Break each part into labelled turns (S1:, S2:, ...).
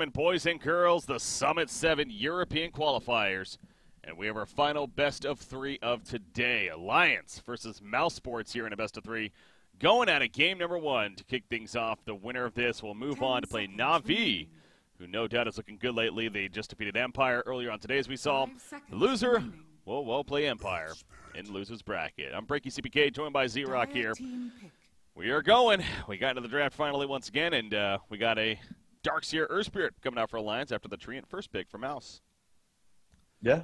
S1: gentlemen, boys and girls, the Summit 7 European qualifiers. And we have our final best of three of today. Alliance versus Mouse Sports here in a best of three. Going at it, game number one. To kick things off, the winner of this will move on to play Na'Vi, who no doubt is looking good lately. They just defeated Empire earlier on today, as we saw. The loser will play Empire in the loser's bracket. I'm Breaky CPK, joined by Z-Rock here. We are going. We got into the draft finally once again, and we got a Darkseer Earth Spirit coming out for Alliance after the Treant first pick for Mouse.
S2: Yeah.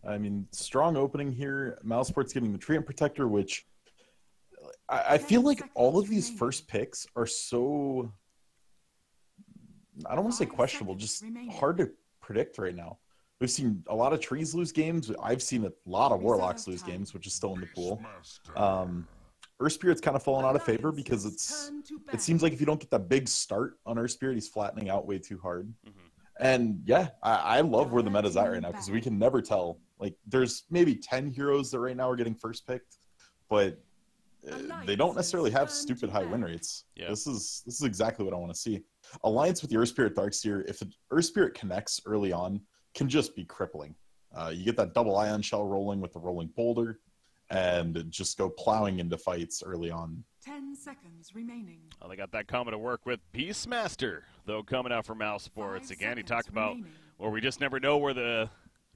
S2: I mean, strong opening here. Mouse Sports getting the Treant Protector, which I feel like all of these first picks are so, I don't want to say questionable, just hard to predict right now. We've seen a lot of trees lose games. I've seen a lot of warlocks lose games, which is still in the pool. Earth Spirit's kind of fallen out of favor because it seems like if you don't get that big start on Earth Spirit, he's flattening out way too hard. And yeah, I love where the meta's at right now because we can never tell. Like, there's maybe 10 heroes that right now are getting first picked, but they don't necessarily have stupid high win rates.
S1: Yeah.
S2: This is exactly what I want to see. Alliance with the Earth Spirit Darkseer, if the Earth Spirit connects early on, can just be crippling. You get that double ion shell rolling with the rolling boulder, and just go plowing into fights early on.
S3: 10 seconds remaining.
S1: Well, they got that coming to work with Beastmaster, though, coming out for Mouse Sports. Again, he talked about where we just never know where the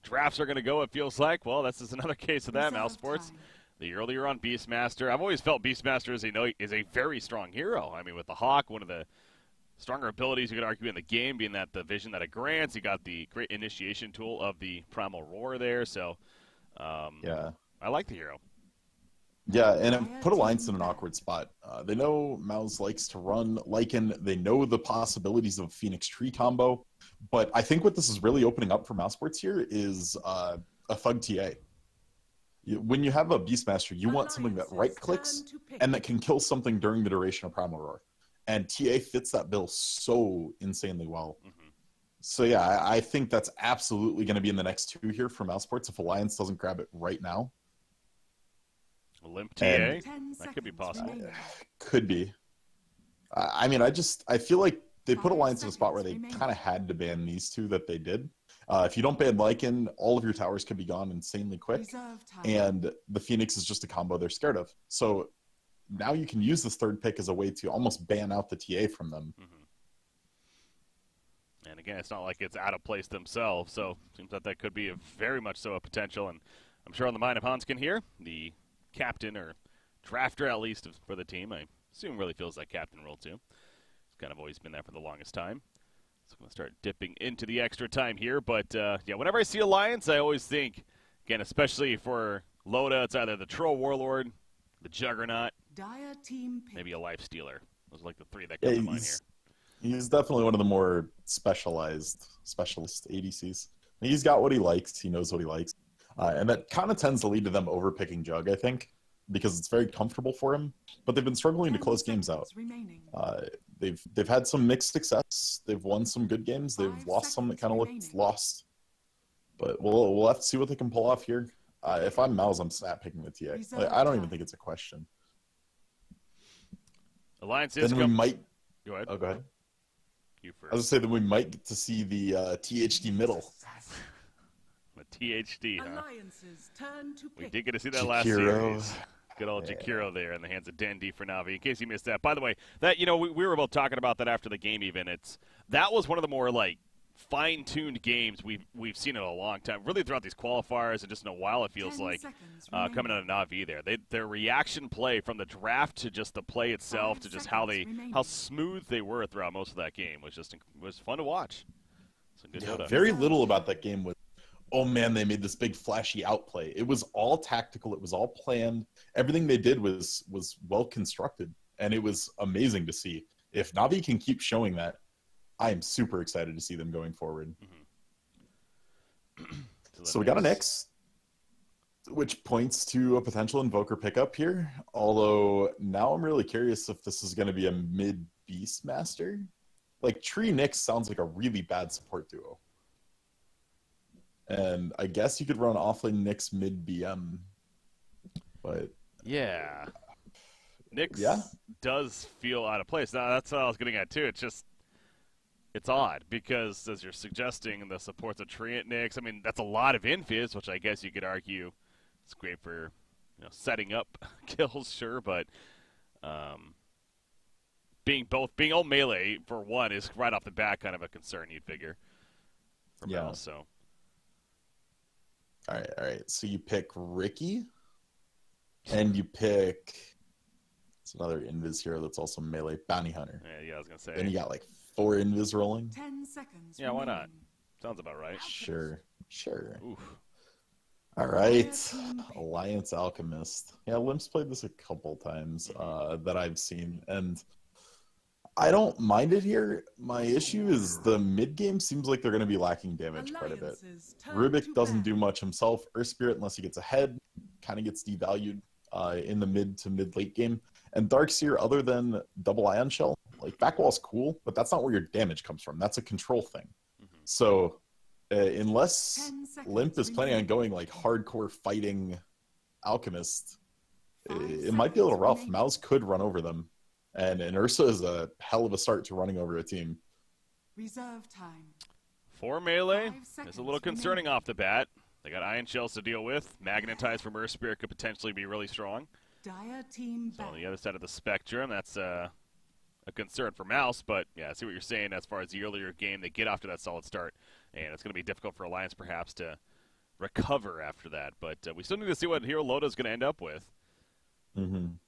S1: drafts are going to go, it feels like. Well, this is another case of that, Mouse Sports. The earlier on Beastmaster, I've always felt Beastmaster is a very strong hero. I mean, with the Hawk, one of the stronger abilities you could argue in the game, being that the vision that it grants. You got the great initiation tool of the Primal Roar there, so
S2: yeah,
S1: I like the hero.
S2: Yeah, and it put Alliance in an awkward spot. They know Mouse likes to run Lycan. They know the possibilities of a Phoenix Tree combo. But I think what this is really opening up for Mouse Sports here is a Thug TA. When you have a Beastmaster, you want something that right-clicks and that can kill something during the duration of Primal Roar. And TA fits that bill so insanely well. So yeah, I think that's absolutely going to be in the next two here for Mouse Sports if Alliance doesn't grab it right now.
S1: Limp TA? That could be possible.
S2: Could be. I mean, I feel like they put Alliance in a spot where they kind of had to ban these two that they did. If you don't ban Lycan, all of your towers could be gone insanely quick. And the Phoenix is just a combo they're scared of. So now you can use this third pick as a way to almost ban out the TA from them.
S1: And again, it's not like it's out of place themselves. So it seems that that could be very much so a potential. And I'm sure on the mind of Hanskin here, the captain or drafter at least for the team. I assume really feels like captain role too. He's kind of always been there for the longest time. So I'm going to start dipping into the extra time here. But yeah, whenever I see Alliance, I always think, again, especially for Loda, it's either the Troll Warlord, the Juggernaut, maybe a Life Stealer. Those are like the three that come to mind here.
S2: He's definitely one of the more specialist ADCs. He's got what he likes. He knows what he likes. And that kind of tends to lead to them overpicking Jug, I think, because it's very comfortable for him. But they've been struggling to close games out. They've had some mixed success. They've won some good games. They've lost some that kind of looked lost. But we'll have to see what they can pull off here. If I'm Mouse, I'm snap picking the TA. I don't even think it's a question.
S1: Alliance is
S2: then we might.
S1: Go ahead.
S2: Oh, go ahead.
S1: You first.
S2: I was going to say that we might get to see the THD middle.
S1: The THD, huh? We did get to see that
S2: Jakiro.
S1: last series. Good old Jakiro there in the hands of Dendi for Na'Vi. In case you missed that. By the way, that we were about talking about that after the game even. That was one of the more like fine-tuned games we've seen in a long time. Really throughout these qualifiers and just in a while it feels like coming out of Na'Vi there. Their reaction play from the draft to just the play itself to just how smooth they were throughout most of that game was fun to watch.
S2: Very little about that game was, oh man, they made this big flashy outplay. It was all tactical. It was all planned. Everything they did was well constructed, and it was amazing to see. If Na'Vi can keep showing that, I am super excited to see them going forward. So we got an X, which points to a potential Invoker pickup here. Although now I'm really curious if this is going to be a mid Beastmaster. Like Tree Nyx sounds like a really bad support duo. And I guess you could run offlane Nyx mid BM. But
S1: yeah. Nyx does feel out of place. Now, that's what I was getting at too. It's just it's odd because, as you're suggesting, the supports of Treant Nix. I mean, that's a lot of invis, which I guess you could argue it's great for setting up kills, sure, but being all melee for one is right off the bat kind of a concern. You'd figure for Mouse. So,
S2: all right. So you pick Ricky, and you pick. It's another invis hero that's also melee, Bounty Hunter.
S1: Yeah, I was gonna say.
S2: Then you got like 4 invis rolling.
S3: 10 seconds.
S1: Yeah, why not? Sounds about right.
S2: Sure.
S1: Oof.
S2: All right, Alliance Alchemist. Yeah, Limp's played this a couple times that I've seen, and I don't mind it here. My issue is the mid game seems like they're going to be lacking damage quite a bit. Rubik doesn't do much himself. Earth Spirit, unless he gets ahead, kind of gets devalued in the mid to mid-late game. And Darkseer, other than double Ion Shell, like Backwall's cool, but that's not where your damage comes from. That's a control thing.
S1: Mm-hmm.
S2: So unless Limp is planning on going like hardcore fighting Alchemist, it might be a little rough. Mouse could run over them. And Ursa is a hell of a start to running over a team.
S3: Reserve time.
S1: 4 melee is a little concerning off the bat. They got Ion Shells to deal with. Magnetize from Earth Spirit could potentially be really strong.
S3: Dire team
S1: so on the other side of the spectrum, that's a concern for Mouse. But yeah, I see what you're saying as far as the earlier game. They get off to that solid start, and it's going to be difficult for Alliance perhaps to recover after that. But we still need to see what Hero Loda's going to end up with.
S3: 10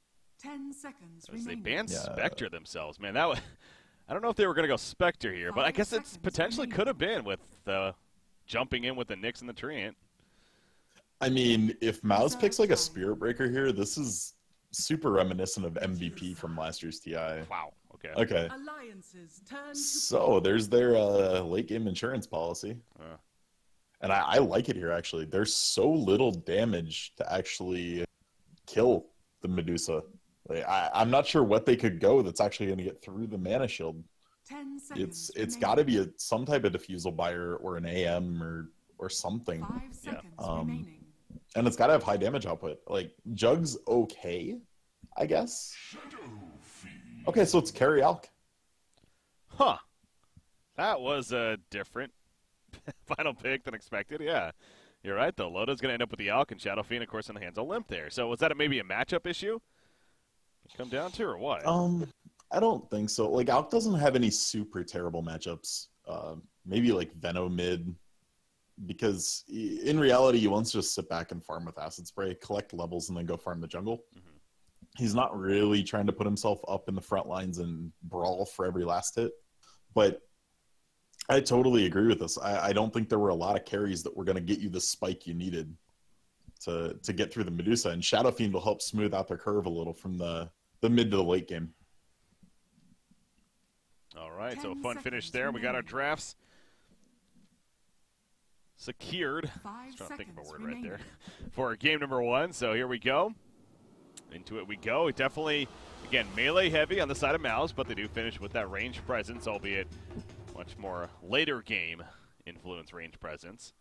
S3: seconds
S1: As they
S3: remaining.
S1: banned Spectre themselves, man. That was, I don't know if they were going to go Spectre here, but I guess it's potentially could have been with jumping in with the Nyx and the Treant.
S2: I mean, if Mouse picks like a Spirit Breaker here, this is super reminiscent of MVP from last year's TI.
S1: Wow.
S2: Okay. So there's their late game insurance policy. And I like it here, actually. There's so little damage to actually kill the Medusa. Like, I'm not sure what they could go that's actually going to get through the mana shield.
S3: 10 seconds
S2: It's got to be some type of diffusal buyer or an AM or something.
S3: 5 seconds remaining.
S2: And it's got to have high damage output. Like, Jug's okay, I guess. Okay, so it's Carry Alk.
S1: Huh. That was a different final pick than expected. Yeah. You're right, though. Loda's going to end up with the Alk and Shadow Fiend, of course, in the hands of Limp there. So was that maybe a matchup issue? Come down to, or what?
S2: I don't think so. Like, Alk doesn't have any super terrible matchups. Maybe like Venom mid, because in reality, he wants to just sit back and farm with Acid Spray, collect levels, and then go farm the jungle. He's not really trying to put himself up in the front lines and brawl for every last hit. But I totally agree with this. I don't think there were a lot of carries that were going to get you the spike you needed to get through the Medusa. And Shadow Fiend will help smooth out their curve a little from the mid to the late game.
S1: All right, so a fun finish there. We got our drafts secured. I was trying to think of a word right there. For game number 1, so here we go. Into it we go. Definitely, again, melee heavy on the side of Mouse, but they do finish with that range presence, albeit much more later game influence range presence.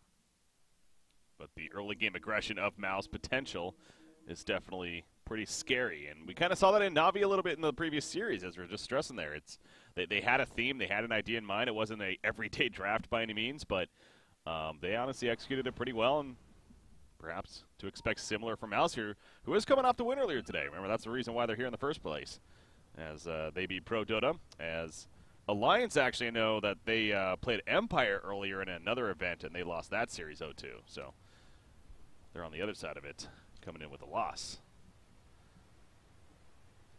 S1: But the early game aggression of Mouse potential is definitely pretty scary. And we kind of saw that in Navi a little bit in the previous series, as we are just stressing there. They had a theme, they had an idea in mind. It wasn't a everyday draft by any means, but they honestly executed it pretty well, and perhaps to expect similar from Mouse here, who is coming off the win earlier today. Remember, that's the reason why they're here in the first place, as they beat Pro Dota. As Alliance, actually, I know that they played Empire earlier in another event, and they lost that series 0-2. So they're on the other side of it, coming in with a loss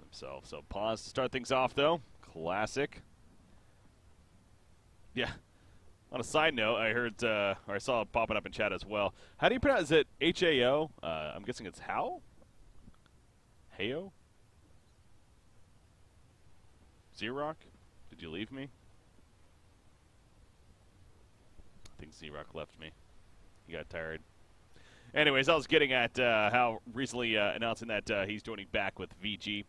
S1: themselves. So pause to start things off, though. Classic. Yeah. On a side note, I heard, or I saw it popping up in chat as well. How do you pronounce it? H-A-O? I'm guessing it's how? Hayo? Xerox? Did you leave me? I think Xerox left me. He got tired. Anyways, I was getting at how recently announcing that he's joining back with VG,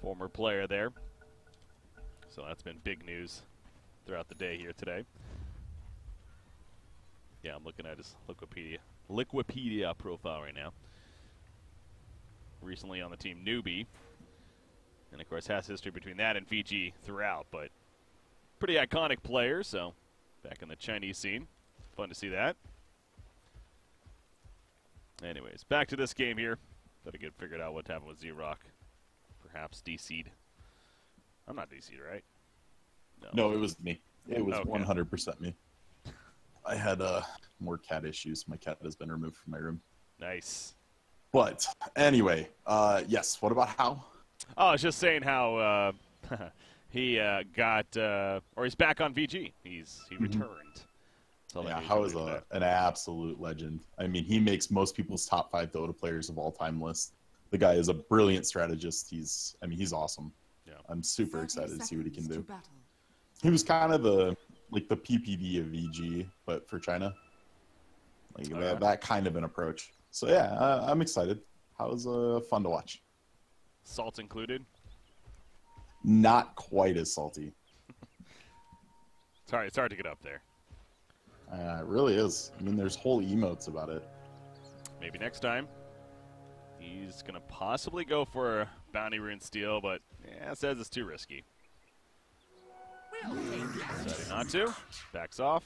S1: former player there. So that's been big news throughout the day here today. Yeah, I'm looking at his Wikipedia profile right now. Recently on the team Newbie. And, of course, has history between that and VG throughout. But Pretty iconic player, so back in the Chinese scene. Fun to see that. Anyways, back to this game here. Gotta get figured out what happened with Z-Rock. Perhaps DC'd. I'm not DC'd, right?
S2: No, it was me. It was
S1: Okay.
S2: 100% me. I had more cat issues. My cat has been removed from my room.
S1: Nice.
S2: But anyway, yes. What about how?
S1: Oh, I was just saying how he got, or he's back on VG. He returned. So
S2: Yeah, how is an absolute legend. I mean, he makes most people's top 5 Dota players of all time list. The guy is a brilliant strategist. He's awesome.
S1: Yeah.
S2: I'm super excited to see what he can do.
S3: Battle.
S2: He was kind of the PPD of VG, but for China. Like that kind of an approach. So yeah, I'm excited. How was fun to watch.
S1: Salt included.
S2: Not quite as salty.
S1: It's hard to get up there.
S2: It really is. I mean, there's whole emotes about it.
S1: Maybe next time. He's going to possibly go for a Bounty Rune Steal, but says it's too risky. Deciding not to. Backs off.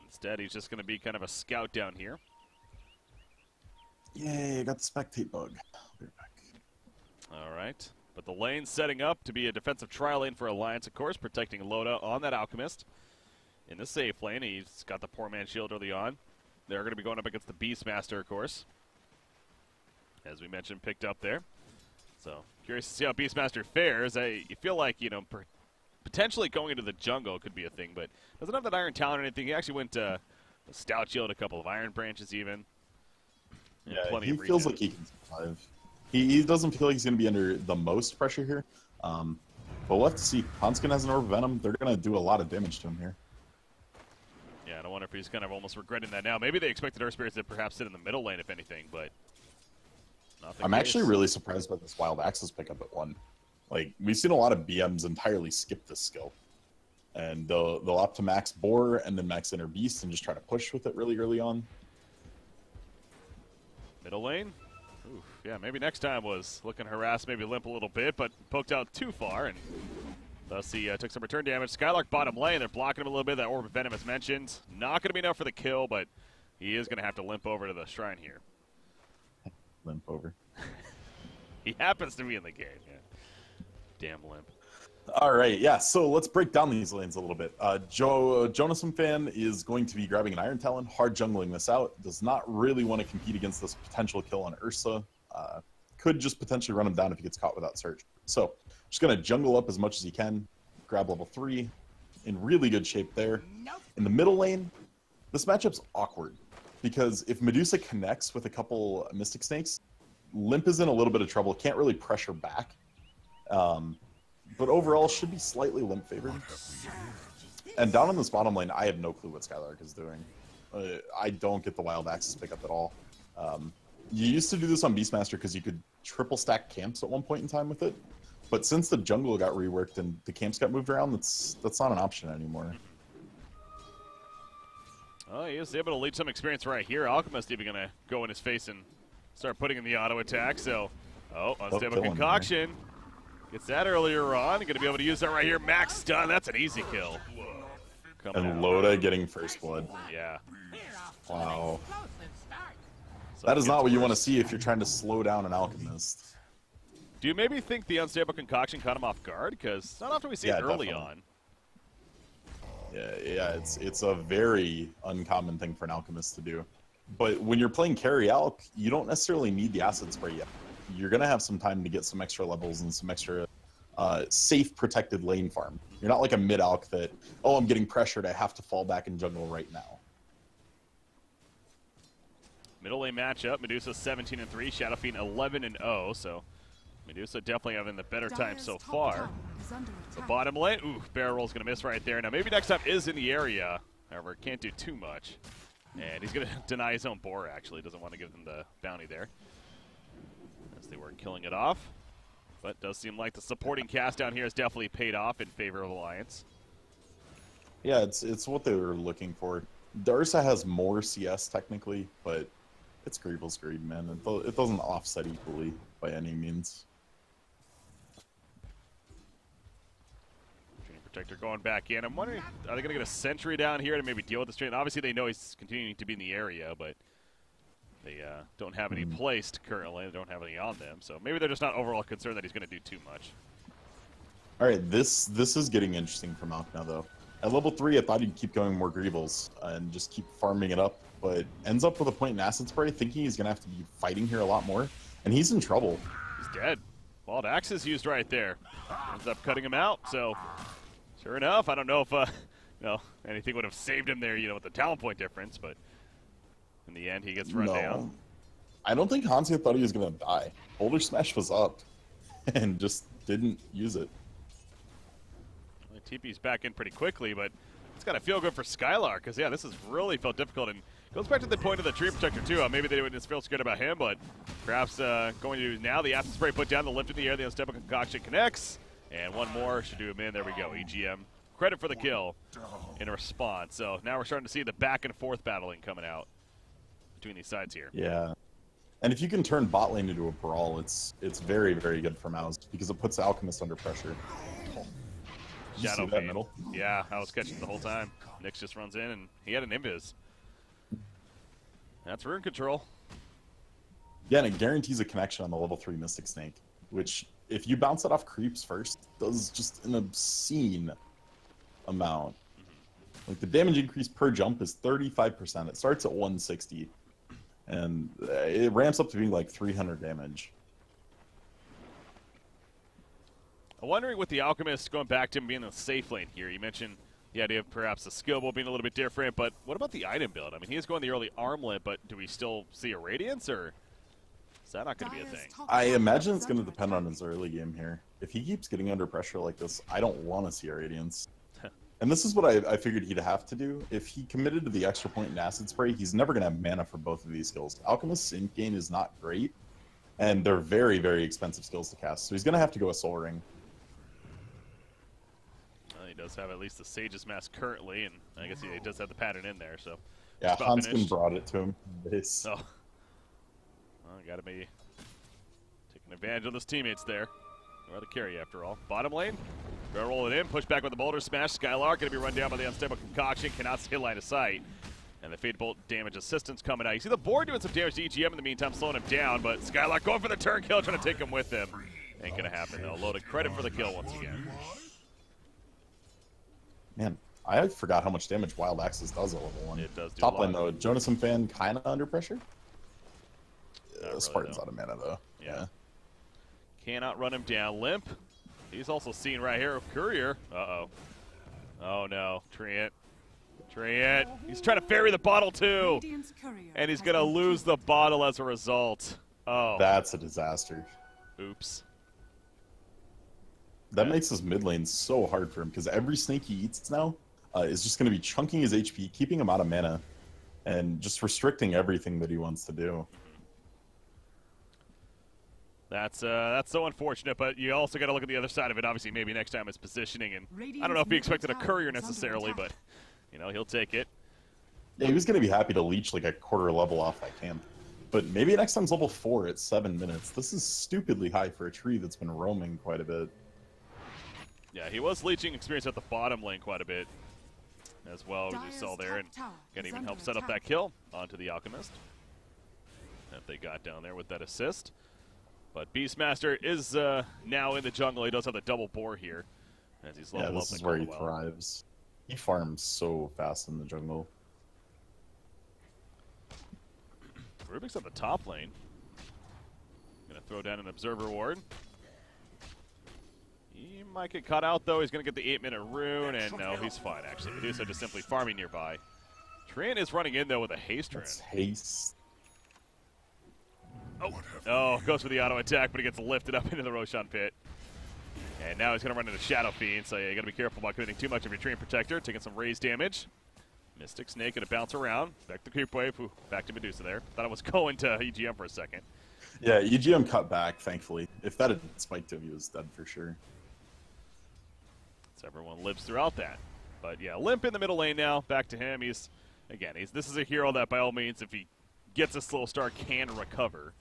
S1: Instead, he's just going to be kind of a scout down here.
S2: Yay, I got the spectate bug. I'll be right back.
S1: All right. But the lane's setting up to be a defensive trial lane for Alliance, of course, protecting Loda on that Alchemist. In the safe lane, he's got the poor man shield early on. They're going to be going up against the Beastmaster, of course. As we mentioned, picked up there. So, curious to see how Beastmaster fares. You feel like, potentially going into the jungle could be a thing, but doesn't have that Iron Talon or anything. He actually went a Stout Shield, a couple of Iron Branches even.
S2: Yeah,
S1: plenty
S2: he
S1: of
S2: feels
S1: regen.
S2: like he can survive. He doesn't feel like he's going to be under the most pressure here. But we'll have to see. Hanskin has an Orb of Venom. They're going to do a lot of damage to him here.
S1: Yeah, and I wonder if he's kind of almost regretting that now. Maybe they expected Earth Spirits to perhaps sit in the middle lane, if anything, but not the
S2: I'm
S1: case.
S2: actually really surprised by this Wild Axis pickup at 1. Like, we've seen a lot of BMs entirely skip this skill. And they'll opt to max Boar and then max Inner Beast and just try to push with it really early on.
S1: Middle lane? Oof, yeah, maybe next time was looking harassed, maybe limp a little bit, but poked out too far, and thus he took some return damage. Skylark bottom lane, they're blocking him a little bit. That Orb of Venom as mentioned. Not going to be enough for the kill, but he is going to have to limp over to the shrine here.
S2: Limp over.
S1: He happens to be in the game, yeah. Damn limp.
S2: All right, yeah, so let's break down these lanes a little bit. Jonasum fan is going to be grabbing an Iron Talon, hard jungling this out, does not really want to compete against this potential kill on Ursa. Could just potentially run him down if he gets caught without Surge. So, just going to jungle up as much as he can, grab level 3, in really good shape there. In the middle lane, this matchup's awkward, because if Medusa connects with a couple Mystic Snakes, Limp is in a little bit of trouble, can't really pressure back. But overall, should be slightly Limp favored. And down in this bottom lane, I have no clue what Skylark is doing. I don't get the Wild Axis pickup at all. You used to do this on Beastmaster because you could triple stack camps at one point in time with it. But since the jungle got reworked and the camps got moved around, that's not an option anymore.
S1: Oh, he was able to lead some experience right here. Alchemist even going to go in his face and start putting in the auto attack. So, Unstable Concoction. Gets that earlier on. Going to be able to use that right here. Max stun. That's an easy kill.
S2: And Loda getting first blood.
S1: Yeah.
S2: Wow.
S1: So
S2: That is not what you want to see if you're trying to slow down an Alchemist.
S1: Do you maybe think the Unstable Concoction caught him off guard? Because not often we see it early
S2: definitely.
S1: on.
S2: Yeah, it's a very uncommon thing for an Alchemist to do. But when you're playing carry Alch, you don't necessarily need the Acid Spray yet. You're going to have some time to get some extra levels and some extra safe, protected lane farm. You're not like a mid-Alch that, oh, I'm getting pressured, I have to fall back and jungle right now.
S1: Middle lane matchup. Medusa 17-3, Shadowfiend 11-0. So Medusa definitely having the better time so far. The bottom lane, barrel roll's going to miss right there. Now maybe next time is in the area. However, can't do too much. And he's going to deny his own boar, actually. Doesn't want to give them the bounty there. As they were killing it off. But does seem like the supporting cast down here has definitely paid off in favor of Alliance.
S2: Yeah, it's what they were looking for. Darsa has more CS technically, but it's Greevil's Greed, man. It doesn't offset equally by any means.
S1: Protector going back in. I'm wondering, are they going to get a sentry down here to maybe deal with this train? Obviously, they know he's continuing to be in the area, but they don't have any placed currently. They don't have any on them, so maybe they're just not overall concerned that he's going to do too much.
S2: All right, this is getting interesting for Malk now, though. At level 3, I thought he'd keep going more Greevils and just keep farming it up, but ends up with a point in Acid Spray, thinking he's going to have to be fighting here a lot more, and he's in trouble.
S1: He's dead. Wild Axe is used right there. Ends up cutting him out, so sure enough, I don't know if anything would have saved him there, with the talent point difference, but in the end, he gets run down.
S2: I don't think Hansia thought he was going to die. Boulder Smash was up and just didn't use it.
S1: TP's back in pretty quickly, but it's got to feel good for Skylar because, yeah, this has really felt difficult. And goes back to the point of the Tree Protector, too. Maybe they didn't feel scared about him, but perhaps going to now the Acid Spray put down, the lift in the air, the Unstable Concoction connects, and one more should do him in. There we go. EGM. Credit for the kill in response. So now we're starting to see the back and forth battling coming out between these sides here.
S2: Yeah. And if you can turn bot lane into a brawl, it's very, very good for Mouse because it puts Alchemist under pressure.
S1: Shadow Pain. Yeah, I was catching the whole time. Nyx just runs in, and he had an invis. That's rune control.
S2: Yeah, and it guarantees a connection on the level 3 Mystic Snake, which, if you bounce it off creeps first, does just an obscene amount. Like, the damage increase per jump is 35%. It starts at 160, and it ramps up to being like 300 damage.
S1: I'm wondering with the Alchemist going back to him being in the safe lane here. You mentioned the idea of perhaps the skill build being a little bit different, but what about the item build? I mean, he is going the early armlet, but do we still see a Radiance, or is that not going to be a thing?
S2: I imagine it's going to depend on his early game here. If he keeps getting under pressure like this, I don't want to see a Radiance. And this is what I figured he'd have to do. If he committed to the extra point in Acid Spray, he's never going to have mana for both of these skills. Alchemist's sync gain is not great, and they're very, very expensive skills to cast, so he's going to have to go a Soul Ring.
S1: He does have at least the Sage's Mask currently, and I guess he does have the pattern in there. So
S2: yeah, Hanskin brought it to him.
S1: Oh, well, got to be taking advantage of those teammates there. Or the carry after all. Bottom lane, gonna roll it in, push back with the Boulder Smash. Skylar gonna be run down by the Unstable Concoction, cannot see line of sight. And the Fade Bolt damage assistance coming out. You see the board doing some damage to EGM in the meantime, slowing him down, but Skylar going for the turn kill, trying to take him with him. Ain't gonna happen though. Loaded credit for the kill once again.
S2: Man, I forgot how much damage Wild Axis does at level 1.
S1: It does do
S2: Top lane, though. Jonas and Fan kind of under pressure.
S1: Really,
S2: Spartan's out of mana, though.
S1: Yeah. Cannot run him down. Limp. He's also seen right here. Courier. Uh-oh. Oh, no. Treant. He's trying to ferry the bottle, too. And he's going to lose the bottle as a result. Oh.
S2: That's a disaster.
S1: Oops.
S2: That makes his mid lane so hard for him, because every snake he eats now is just going to be chunking his HP, keeping him out of mana, and just restricting everything that he wants to do.
S1: That's so unfortunate, but you also got to look at the other side of it. Obviously, maybe next time his positioning, and I don't know if he expected a courier necessarily, but he'll take it.
S2: Yeah, he was going to be happy to leech like a quarter level off that camp. But maybe next time's level 4 at 7 minutes. This is stupidly high for a tree that's been roaming quite a bit.
S1: Yeah, he was leeching experience at the bottom lane quite a bit as well, as you saw there, and can even help set up that kill onto the Alchemist that they got down there with that assist. But Beastmaster is now in the jungle. He does have the double boar here as he's leveled up.
S2: Yeah, this is where he thrives. He farms so fast in the jungle.
S1: Rubik's at the top lane. Gonna throw down an Observer Ward. He might get caught out, though. He's going to get the 8-minute rune, and no, he's fine, actually. Medusa just simply farming nearby. Treant is running in, though, with a haste rune.
S2: Haste.
S1: Oh, goes for the auto attack, but he gets lifted up into the Roshan pit. And now he's going to run into Shadow Fiend, so you got to be careful about committing too much of your Treant Protector, taking some raised damage. Mystic Snake going to bounce around. Back to Creep Wave. Ooh, back to Medusa there. Thought it was going to EGM for a second.
S2: Yeah, EGM cut back, thankfully. If that had spiked him, he was dead for sure.
S1: Everyone lives throughout that. But yeah, Limp in the middle lane now. Back to him. This is a hero that by all means, if he gets a slow start, can recover.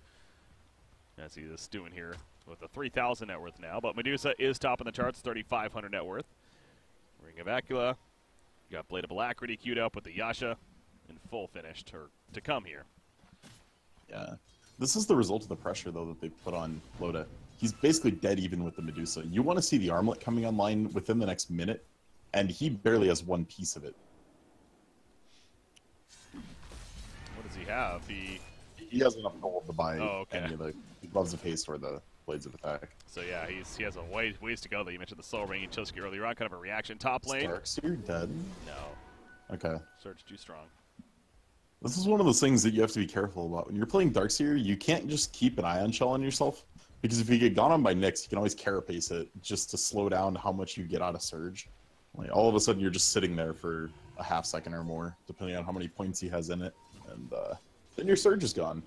S1: As he is doing here with a 3,000 net worth now. But Medusa is top in the charts, 3,500 net worth. Ring of Acula. You got Blade of Alacrity queued up with the Yasha in full finished, or to come here.
S2: Yeah. This is the result of the pressure, though, that they put on Loda. He's basically dead even with the Medusa. You want to see the armlet coming online within the next minute, and he barely has one piece of it.
S1: What does he have?
S2: He has enough gold to buy any of the Gloves of Haste or the Blades of Attack.
S1: So yeah, he has a ways to go. That you mentioned the Soul Ring and Chosuke earlier on, kind of a reaction. Top lane.
S2: Darkseer dead?
S1: No.
S2: Okay.
S1: Surge too strong.
S2: This is one of those things that you have to be careful about. When you're playing Darkseer, you can't just keep an Ion Shell on yourself, because if you get gone on by Nyx, you can always carapace it just to slow down how much you get out of Surge. Like, all of a sudden, you're just sitting there for a half second or more, depending on how many points he has in it, and then your Surge is gone.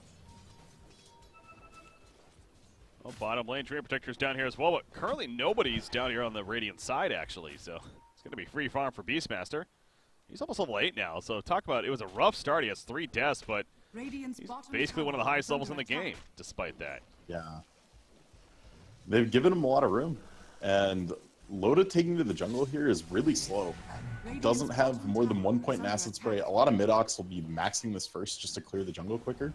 S1: Well, bottom lane, Dream Protector's down here as well, but currently nobody's down here on the Radiant side, actually, so it's going to be free farm for Beastmaster. He's almost level 8 now, so talk about it was a rough start. He has 3 deaths, but he's basically one of the highest levels in the game, despite that.
S2: Yeah. They've given him a lot of room, and Loda taking to the jungle here is really slow. Doesn't have more than 1 point in acid spray. A lot of mid-ox will be maxing this first just to clear the jungle quicker.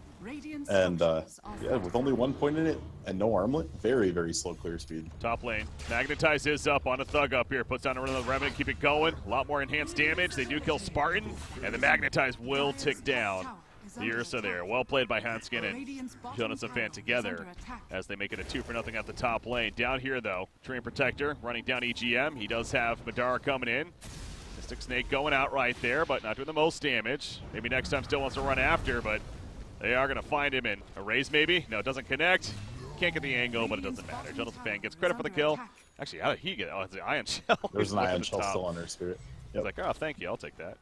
S2: And yeah, with only 1 point in it and no armlet, very, very slow clear speed.
S1: Top lane. Magnetize is up on a Thug up here. Puts down a Rhythm of the Remnant, keep it going. A lot more enhanced damage. They do kill Spartan, and the Magnetize will tick down the Ursa there. Well played by Hanskin and Jonas and Fan together as they make it a 2-0 at the top lane. Down here, though, Dream Protector running down EGM. He does have Madara coming in. Mystic Snake going out right there, but not doing the most damage. Maybe next time still wants to run after, but they are going to find him in a raise maybe. No, it doesn't connect. Can't get the angle, but it doesn't matter. Jonas and Fan gets credit for the kill. Actually, how did he get it? Oh, it's the Ion Shell.
S2: There's an Ion Shell still on her Spirit.
S1: He's like, oh, thank you, I'll take that.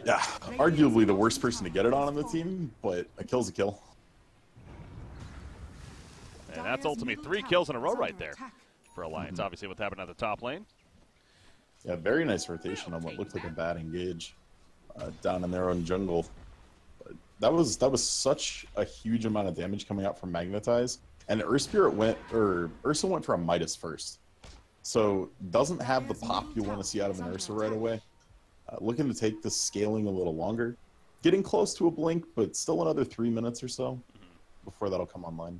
S2: Yeah, arguably the worst person to get it on the team, but a kill's a kill.
S1: And that's ultimately 3 kills in a row right there for Alliance, obviously, what happened at the top lane.
S2: Yeah, very nice rotation on what looked like a bad engage down in their own jungle. But that was such a huge amount of damage coming out from Magnetize, and Ursa went for a Midas first. So doesn't have the pop you want to see out of an Ursa right away. Looking to take this scaling a little longer. Getting close to a blink, but still another 3 minutes or so before that'll come online.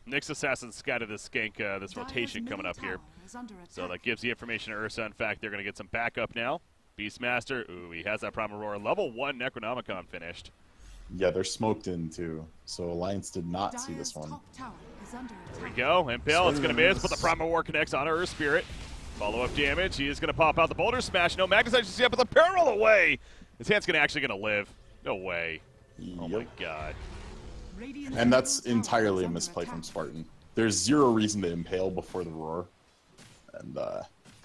S1: Nyx Assassin scouted this skank, this rotation coming up here. So that gives the information to Ursa. In fact, they're going to get some backup now. Beastmaster, ooh, he has that Prime Aurora. Level 1 Necronomicon finished.
S2: Yeah, they're smoked in too. So Alliance did not see this one.
S1: There we go. Impale, it's going to miss, but the Primal War connects on her Spirit. Follow-up damage. He is going to pop out the Boulder Smash. No Magnetize just yet, but the barrel away. His hand's actually going to live. No way.
S2: Yep.
S1: Oh, my God.
S2: And that's entirely a misplay from Spartan. There's zero reason to Impale before the Roar. And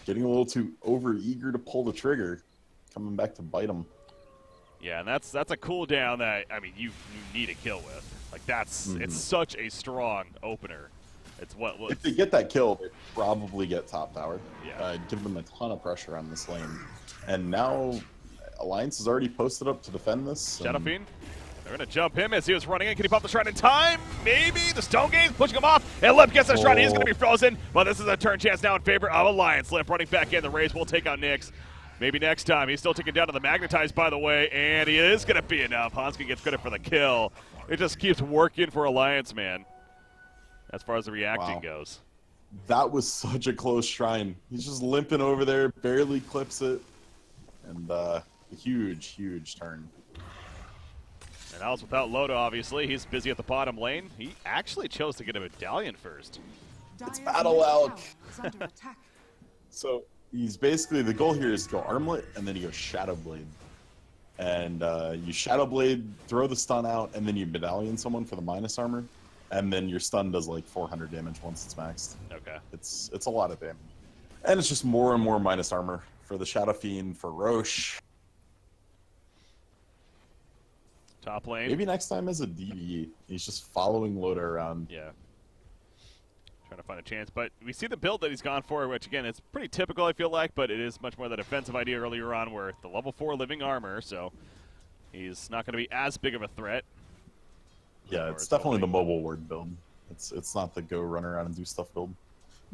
S2: getting a little too over-eager to pull the trigger. Coming back to bite him.
S1: Yeah, and that's a cooldown that, I mean, you need a kill with. Like, that's it's such a strong opener. It's what
S2: if they get that kill, they probably get top tower.
S1: Yeah.
S2: Give them a ton of pressure on this lane. And now Alliance is already posted up to defend this.
S1: Shadow Fiend, they're going to jump him as he was running in. Can he pop the Shrine in time? Maybe. The Stone Gaze pushing him off. And Limp gets the Shrine. He's going to be frozen. But this is a turn chance now in favor of Alliance. Limp running back in. The Rays will take out Nyx. Maybe next time. He's still taking down to the Magnetize, by the way, and he is going to be enough. Hanskin gets credit for the kill. It just keeps working for Alliance, man, as far as the reacting goes.
S2: That was such a close Shrine. He's just limping over there, barely clips it, and a huge, huge turn.
S1: And that was without Loda, obviously. He's busy at the bottom lane. He actually chose to get a medallion first.
S2: It's Battle Elk. So he's basically, the goal here is to go Armlet, and then you go Shadow Blade. And you Shadow Blade, throw the stun out, and then you medallion someone for the minus armor. And then your stun does like 400 damage once it's maxed.
S1: Okay.
S2: It's a lot of damage. And it's just more and more minus armor for the Shadow Fiend, for Roche.
S1: Top lane.
S2: Maybe next time as a DD, he's just following Loda around.
S1: Yeah. Trying to find a chance. But we see the build that he's gone for, which, again, it's pretty typical, I feel like, but it is much more the defensive idea earlier on where the level 4 living armor, so he's not going to be as big of a threat.
S2: Yeah, it's definitely the mobile ward build. It's not the go run around and do stuff build.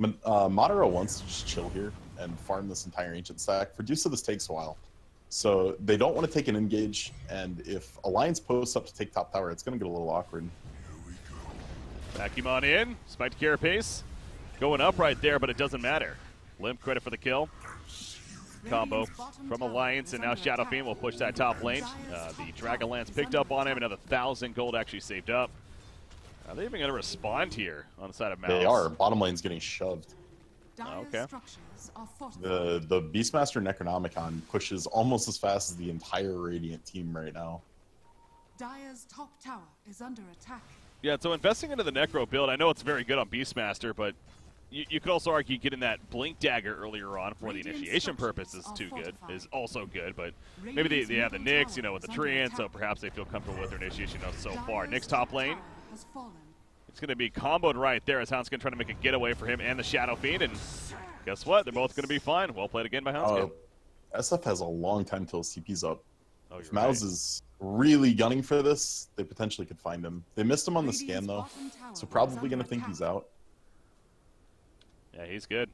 S2: Madara wants to just chill here and farm this entire ancient stack. For Dusa, this takes a while. So they don't want to take an engage, and if Alliance posts up to take top tower, it's going to get a little awkward.
S1: Vacuum in. Spike to Carapace. Going up right there, but it doesn't matter. Limp credit for the kill. Combo from Alliance, and now Shadow Fiend will push that top lane. The Dragon Lance picked up on him. Another 1,000 gold actually saved up. Are they even going to respond here on the side of Mouse?
S2: They are. Bottom lane's getting shoved.
S1: Okay.
S2: The Beastmaster Necronomicon pushes almost as fast as the entire Radiant team right now.
S3: Dire's top tower is under attack.
S1: Yeah, so investing into the Necro build, I know it's very good on Beastmaster, but you could also argue getting that Blink Dagger earlier on for the initiation purposes is also good, but maybe they have the Nyx, you know, with the Treant, so perhaps they feel comfortable with their initiation so far. Nyx top lane. It's going to be comboed right there as Houndskin trying to make a getaway for him and the Shadow Fiend, and guess what? They're both going to be fine. Well played again by Houndskin.
S2: SF has a long time till CP's up. If
S1: right.
S2: Mouz is really gunning for this, they potentially could find him. They missed him on the scan, though, so probably going to think he's out.
S1: Yeah, he's good.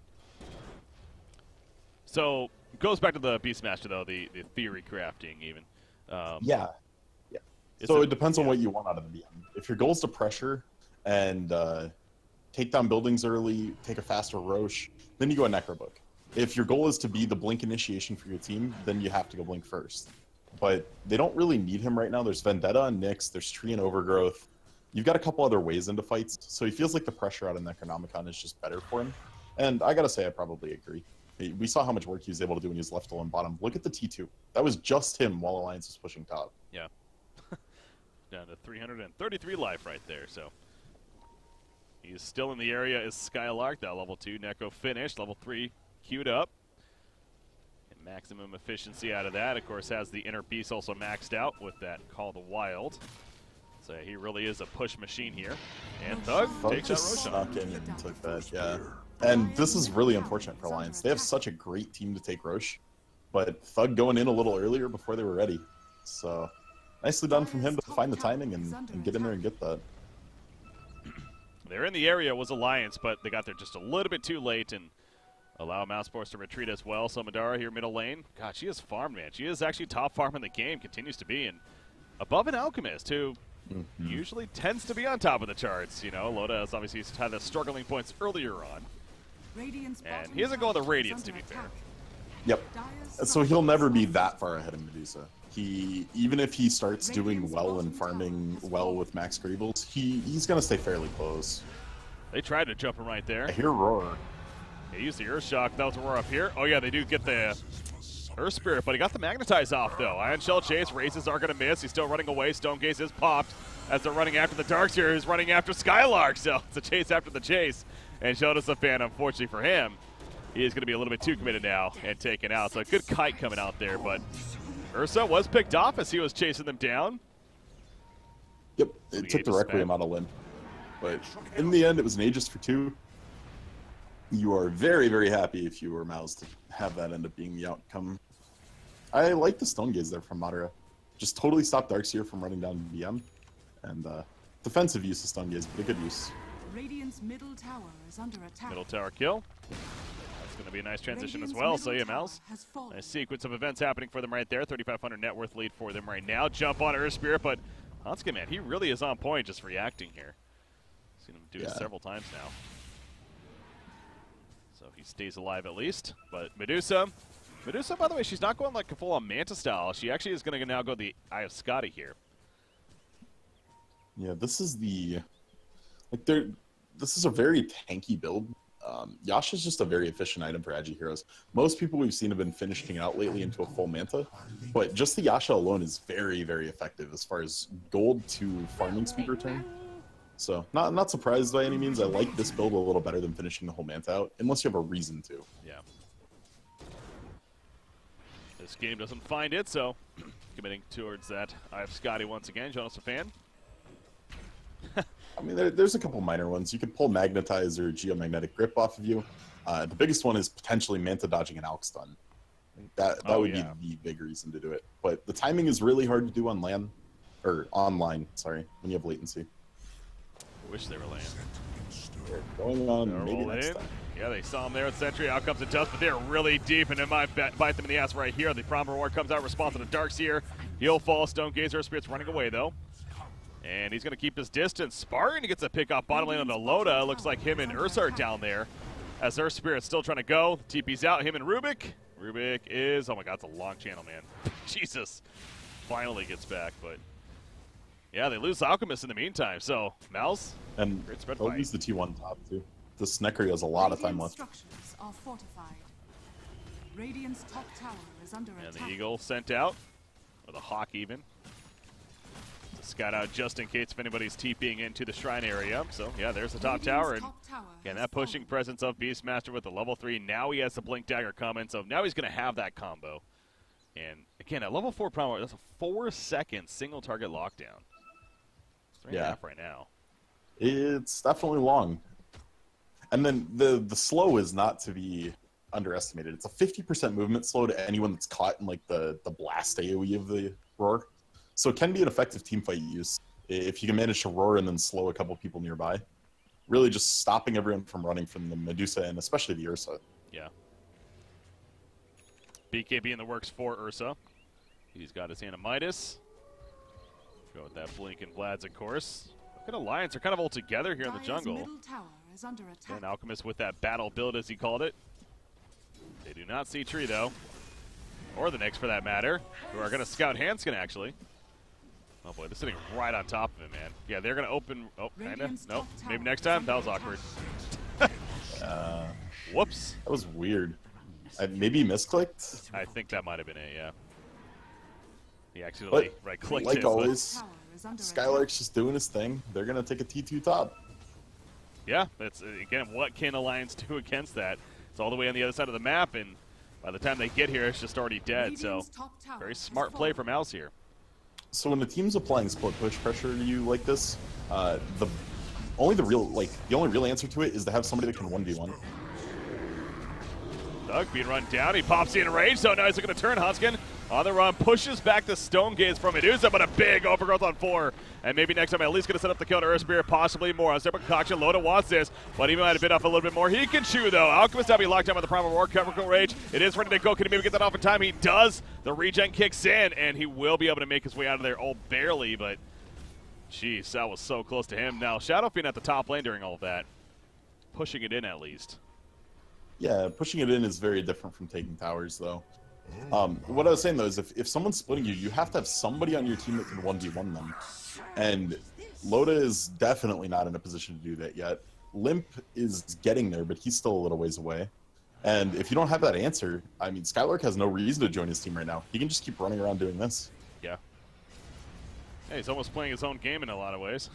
S1: So, goes back to the Beastmaster, though, the theory crafting, even.
S2: Yeah. So it depends on what you want out of the DM. If your goal is to pressure and take down buildings early, take a faster Roche, then you go a Necrobook. If your goal is to be the Blink initiation for your team, then you have to go Blink first. But they don't really need him right now. There's Vendetta on Nyx, there's Tree and Overgrowth. You've got a couple other ways into fights, so he feels like the pressure out of Necronomicon is just better for him. And I gotta say, I probably agree. We saw how much work he was able to do when he was left alone bottom. Look at the T2. That was just him while Alliance was pushing top.
S1: Yeah. Down to 333 life right there, so. He's still in the area is Skylark, that level 2 Necro finished, level 3 queued up. And maximum efficiency out of that, of course, has the Inner Beast also maxed out with that Call the Wild. So he really is a push machine here. And Thug takes out
S2: just
S1: Roshan.
S2: snuck in and took that, yeah. And this is really unfortunate for Alliance. They have such a great team to take Roche, but Thug going in a little earlier before they were ready. So nicely done from him to find the timing and get in there and get that.
S1: They're in the area, was Alliance, but they got there just a little bit too late and allow Mouseforce to retreat as well. So Madara here middle lane. God, she is farmed, man. She is actually top farm in the game, continues to be, and above an Alchemist, who usually tends to be on top of the charts. You know, Loda has obviously had the struggling points earlier on. And he isn't going to Radiance, to be fair.
S2: Yep. So he'll never be that far ahead of Medusa. Even if he starts doing well and farming well with Max Greebles, he's going to stay fairly close.
S1: They tried to jump him right there.
S2: I hear Roar.
S1: They used the Earth Shock. That was a Roar up here. Oh, yeah, they do get the Earth Spirit, but he got the Magnetize off, though. Ion Shell Chase. Races are going to miss. He's still running away. Stone Gaze is popped as they're running after the Darkseer, who's running after Skylark. So it's a chase after the chase. And Shoda's a fan, unfortunately for him. He is going to be a little bit too committed now and taken out. So a good kite coming out there, but Ursa was picked off as he was chasing them down.
S2: Yep, it took the Requiem out of Limp. But in the end, it was an Aegis for 2. You are very, very happy if you were Mouz to have that end up being the outcome. I like the Stone Gaze there from Madara. Just totally stopped Darkseer from running down BM. And defensive use of Stone Gaze, but a good use.
S3: Radiant's middle tower is under attack.
S1: Middle tower kill. That's going to be a nice transition as well. So yeah, Mouse. Nice sequence of events happening for them right there. 3,500 net worth lead for them right now. Jump on Earth Spirit, but Hansuke, man, he really is on point just reacting here. Seen him do it several times now. So he stays alive at least. But Medusa, by the way, she's not going like a full-on Manta style. She actually is going to now go the Eye of Scotty here.
S2: Yeah, this is the this is a very tanky build. Yasha is just a very efficient item for Agi heroes. Most people we've seen have been finishing out lately into a full Manta, but just the Yasha alone is very, very effective as far as gold to farming speed return. So not surprised by any means. I like this build a little better than finishing the whole Manta out, unless you have a reason to.
S1: Yeah. This game doesn't find it, so committing towards that Eye of Scotty once again. Jonas a fan.
S2: I mean, there's a couple minor ones. You could pull Magnetize or Geomagnetic Grip off of you. The biggest one is potentially Manta dodging an Alk Stun. That would be the big reason to do it. But the timing is really hard to do on LAN, or online, sorry, when you have latency.
S1: I wish they were LAN.
S2: They're going on
S1: They're
S2: maybe
S1: rolling
S2: next
S1: in.
S2: time.
S1: Yeah, they saw him there at Sentry. Out comes the Dust, but they're really deep, and it might bite them in the ass right here. The Prime Reward comes out, response to the Darkseer. He'll fall. Stone Gazer Spirit's running away, though. And he's going to keep his distance. Spartan gets a pick off bottom lane on the Loda. Looks like him and Ursa are down there. As Earth Spirit's still trying to go. TP's out. Him and Rubik. Rubik is, oh my god, it's a long channel, man. Jesus. Finally gets back, but yeah, they lose Alchemist in the meantime. So, Mouse,
S2: And
S1: great spread
S2: they'll
S1: fight.
S2: use the T1 top, too. The Sneckery has a lot of time left.
S3: Structures are fortified. Radiant's top tower is under
S1: And
S3: attack.
S1: the Eagle sent out, or the Hawk even, to scout out just in case if anybody's TPing into the Shrine area. So, yeah, there's the top tower. And again, that pushing presence of Beastmaster with the level 3. Now he has the Blink Dagger coming, so now he's going to have that combo. And again, at level 4 power, that's a 4-second single target lockdown. 3.5 right now.
S2: It's definitely long. And then the slow is not to be underestimated. It's a 50% movement slow to anyone that's caught in like the blast AoE of the roar. So it can be an effective teamfight use if you can manage to roar and then slow a couple people nearby. Really just stopping everyone from running from the Medusa and especially the Ursa.
S1: Yeah. BKB in the works for Ursa. He's got his hand of Midas. Go with that Blink and Vlad's, of course. Look at Alliance. They're kind of all together here in the jungle.
S3: Middle tower is under attack.
S1: And Alchemist with that battle build, as he called it. They do not see Tree, though. Or the Nyx, for that matter. Who are going to scout Hanskin, actually. Oh, boy. They're sitting right on top of him, man. Yeah, they're going to open... Oh, kind of. Nope. Maybe next time. That was awkward. Whoops.
S2: That was weird. Maybe he misclicked?
S1: I think that might have been it, yeah. He accidentally right-clicked
S2: like
S1: it.
S2: always,
S3: Tower is under
S2: Skylark's just doing his thing. They're going to take a T2 top.
S1: Yeah, that's, again, what can Alliance do against that? It's all the way on the other side of the map, and by the time they get here, it's just already dead. So,
S3: Radiant's top tower
S1: very
S3: has
S1: smart play
S3: fallen.
S1: from Mouse here.
S2: So when the team's applying split push pressure to you like this, the only real answer to it is to have somebody that can 1v1.
S1: Doug being run down. He pops in range, so now he's looking to turn. Hanskin on the run, pushes back the Stone Gaze from Medusa, but a big overgrowth on 4. And maybe next time at least going to set up the kill to Earth Spirit, possibly more. On separate concoction, Loda wants this, but he might have bit off a little bit more. He can chew, though. Alchemist now be locked down by the Primal Roar. Cover Rage. It is ready to go. Can he maybe get that off in time? He does. The regen kicks in, and he will be able to make his way out of there. Oh, barely, but jeez, that was so close to him. Now, Shadow Fiend at the top lane during all of that. Pushing it in, at least.
S2: Yeah, pushing it in is very different from taking towers, though. What I was saying, though, is if someone's splitting you, you have to have somebody on your team that can 1v1 them. And Loda is definitely not in a position to do that yet. Limp is getting there, but he's still a little ways away. And if you don't have that answer, I mean, Skylark has no reason to join his team right now. He can just keep running around doing this.
S1: Yeah. Yeah, he's almost playing his own game in a lot of ways.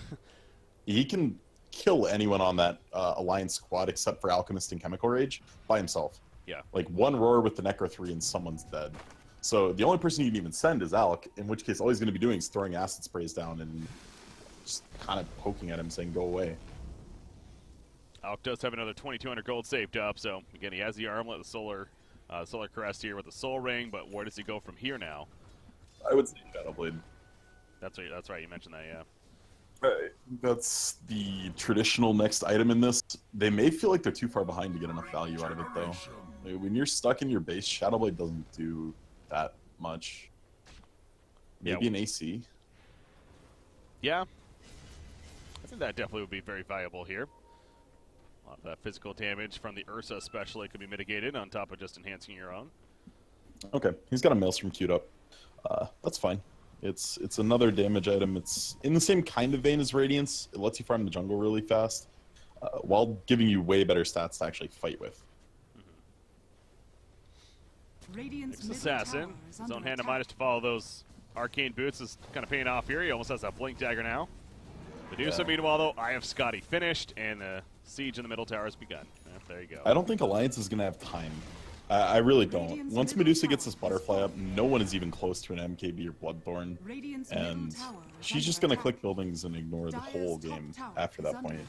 S2: He can kill anyone on that Alliance squad except for Alchemist and Chemical Rage by himself.
S1: Yeah.
S2: Like one roar with the Necro 3 and someone's dead. So the only person you can even send is Alc, in which case all he's going to be doing is throwing acid sprays down and just kind of poking at him saying, go away.
S1: Alc does have another 2,200 gold saved up, so again, he has the armlet, the solar crest here with the soul ring, but where does he go from here now?
S2: I would say Shadowblade.
S1: That's right, you mentioned that, yeah.
S2: That's the traditional next item in this. They may feel like they're too far behind to get enough value out of it, though. Like, when you're stuck in your base, Shadowblade doesn't do that much. Maybe an AC.
S1: Yeah. I think that definitely would be very valuable here. A lot of that physical damage from the Ursa especially could be mitigated on top of just enhancing your own.
S2: Okay, he's got a Maelstrom queued up. That's fine. It's another damage item. It's in the same kind of vein as Radiance. It lets you farm the jungle really fast, while giving you way better stats to actually fight with.
S3: Radiant's
S1: Next Assassin, his own hand of Midas to follow those arcane boots is kind of paying off here. He almost has that blink dagger now. Medusa, meanwhile, though, Eye of Scotty finished, and the siege in the middle tower has begun. There you go.
S2: I don't think Alliance is going to have time. I really don't. Once Medusa gets this butterfly up, no one is even close to an MKB or Bloodthorn, and she's just going to click buildings and ignore the whole game after that point.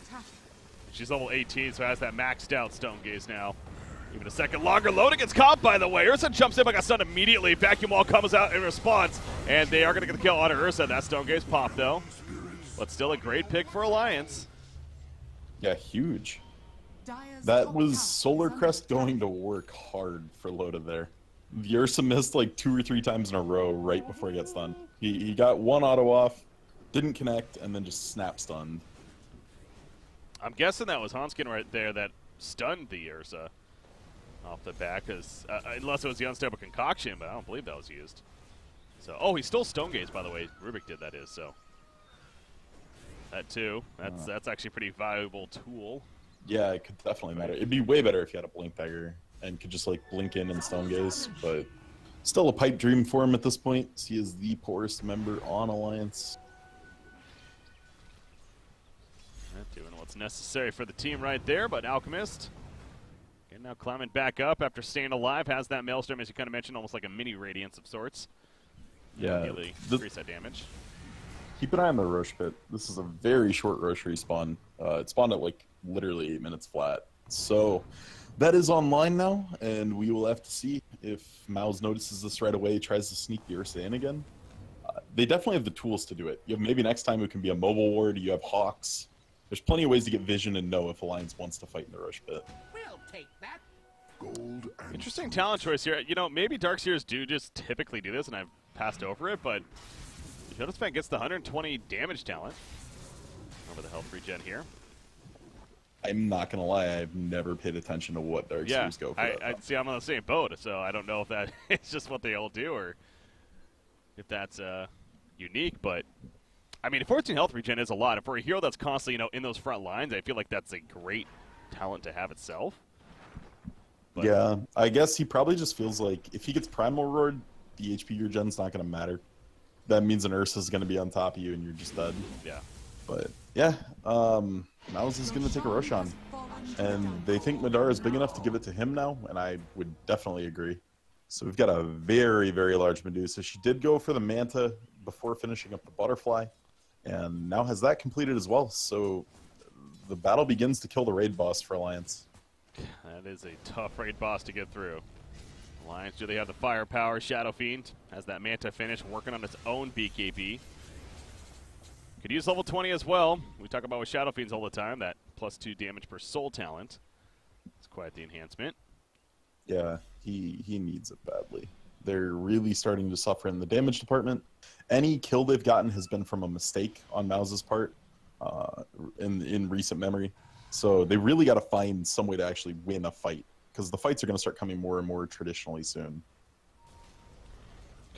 S1: She's level 18, so has that maxed out Stone Gaze now. Even a second longer. Loda gets caught, by the way. Ursa jumps in, but got stunned immediately. Vacuum Wall comes out in response, and they are going to get the kill on Ursa. That Stone Gaze pop, though. But still a great pick for Alliance.
S2: Yeah, huge.
S3: Dire's
S2: That
S3: top
S2: was
S3: tower
S2: Solar
S3: is under
S2: Crest
S3: attack.
S2: going to work hard for Loda there. The Ursa missed like 2 or 3 times in a row right before he got stunned. He got one auto off, didn't connect, and then just snap stunned.
S1: I'm guessing that was Hanskin right there that stunned the Ursa off the back, because unless it was the unstable concoction, but I don't believe that was used. So, oh, he stole Stone Gaze, by the way. Rubik did, that is, so. That too. That's actually a pretty valuable tool.
S2: Yeah, it could definitely matter. It'd be way better if you had a Blink Dagger and could just like blink in and Stone Gaze, but still a pipe dream for him at this point. He is the poorest member on Alliance.
S1: Doing what's necessary for the team right there, but Alchemist again now climbing back up after staying alive, has that Maelstrom, as you kind of mentioned, almost like a mini Radiance of sorts.
S2: Yeah.
S1: Really increase that damage.
S2: Keep an eye on the Roche pit. This is a very short Roche respawn. It spawned at like literally 8 minutes flat. So that is online now, and we will have to see if mouz notices this right away, tries to sneak the Ursa in again. They definitely have the tools to do it. You have maybe next time it can be a mobile ward, you have Hawks. There's plenty of ways to get vision and know if Alliance wants to fight in the Roche pit.
S4: We'll take that.
S5: Gold and
S1: Interesting talent choice here. You know, maybe Darkseers do just typically do this, and I've passed over it, but Jonas Fan gets the 120 damage talent over the health regen here.
S2: I'm not gonna lie, I've never paid attention to what Darkseers go for.
S1: I see. I'm on the same boat, so I don't know if that is just what they all do or if that's unique. But I mean, 14 health regen is a lot, and for a hero that's constantly, you know, in those front lines, I feel like that's a great talent to have itself. But
S2: Yeah, I guess he probably just feels like if he gets Primal Roared, the HP regen's not gonna matter. That means an Ursa's gonna be on top of you and you're just dead.
S1: yeah.
S2: But yeah, mouz is gonna take a rush on. And they think Madara is big enough to give it to him now, and I would definitely agree. So we've got a very, very large Medusa. She did go for the Manta before finishing up the Butterfly, and now has that completed as well. So the battle begins to kill the raid boss for Alliance.
S1: That is a tough raid boss to get through. Alliance, do they have the firepower? Shadow Fiend has that Manta finish, working on its own BKB. Could use level 20 as well. We talk about with Shadow Fiends all the time, that +2 damage per soul talent. It's quite the enhancement.
S2: Yeah, he needs it badly. They're really starting to suffer in the damage department. Any kill they've gotten has been from a mistake on mouz's part in recent memory. So they really got to find some way to actually win a fight, because the fights are going to start coming more and more traditionally soon.